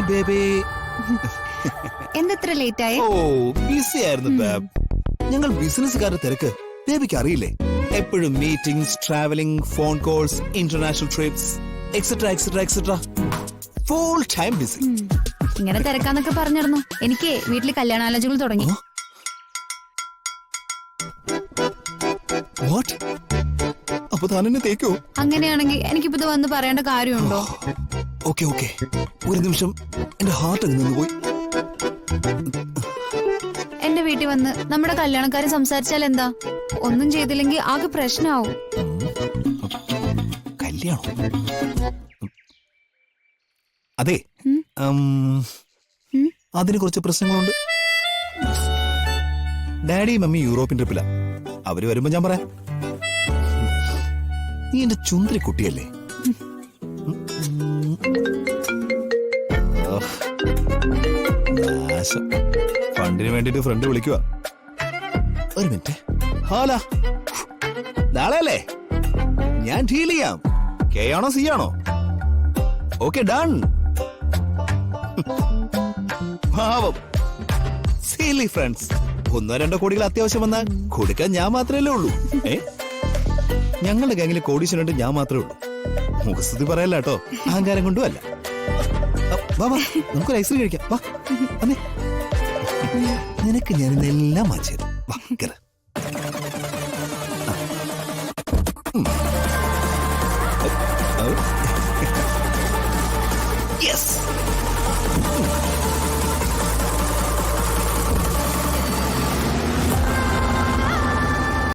Baby. എന്തത്ര late ആയി? ഓ BC ആയിരുന്നു ബാബ്. ഞങ്ങൾ ബിസിനസ്സുകാരുടെ തിരക്ക് ബേബിക്ക് അറിയില്ലേ? എപ്പോഴും meetings, travelling, phone calls, international TRIPS et cetera et cetera et cetera. Full time busy. ഇങ്ങനെ തിരക്കാന്നൊക്കെ പറഞ്ഞിരുന്നു. എനിക്ക് വീട്ടിൽ കല്യാണാലോചനകൾ തുടങ്ങി. വാട്ട്? അപ്പൊ താൻ എന്നെ തേക്കോ? അങ്ങനെയാണെങ്കിൽ എനിക്കിപ്പോ ഇത് വന്ന് പറയേണ്ട കാര്യമുണ്ടോ? ഓക്കെ ഓക്കെ, ഒരു നിമിഷം എന്റെ ഹാർട്ട് അങ്ങ് നിന്നുപോയി. എന്റെ വീട്ടിൽ വന്ന് നമ്മുടെ കല്യാണക്കാരൻ സംസാരിച്ചാൽ എന്താ? ഒന്നും ചെയ്തില്ലെങ്കിൽ ആകെ പ്രശ്നമാവും. കല്യാണം? അതെ, അതിന് കുറച്ച് പ്രശ്നങ്ങളുണ്ട്. ഡാഡി മമ്മി യൂറോപ്യൻ ട്രിപ്പിലാ. അവര് വരുമ്പോ ഞാൻ പറയാം. നീ എന്റെ ചുന്ദരി കുട്ടിയല്ലേ? ഫണ്ടിന് വേണ്ടിട്ട് ഫ്രണ്ട് വിളിക്കുക. ഒരു മിനിറ്റ്. ഹാലാ, നാളെ അല്ലേ? ഞാൻ ഡീൽ ചെയ്യാം. കെ ആണോ സി ആണോ? Okay done. പാവം സീലി ഫ്രണ്ട്സ്. 1-2 കോടികൾ അത്യാവശ്യം വന്നാൽ കൊടുക്കാൻ ഞാൻ മാത്രമല്ലേ ഉള്ളൂ. ഞങ്ങളുടെ ഗാങ്ങിലെ കോടീശ്വരണ്ട് ഞാൻ മാത്രമേ ഉള്ളൂ. മുഖസ്തുതി പറയല്ല കേട്ടോ, അഹങ്കാരം കൊണ്ടും അല്ല. വാ വാ, നമുക്കൊരു ഐസ്ക്രീം കഴിക്കാം. വാ, നിനക്ക് ഞാൻ ഇതെല്ലാം വാങ്ങിച്ചു തരും. വാ, കേറ്.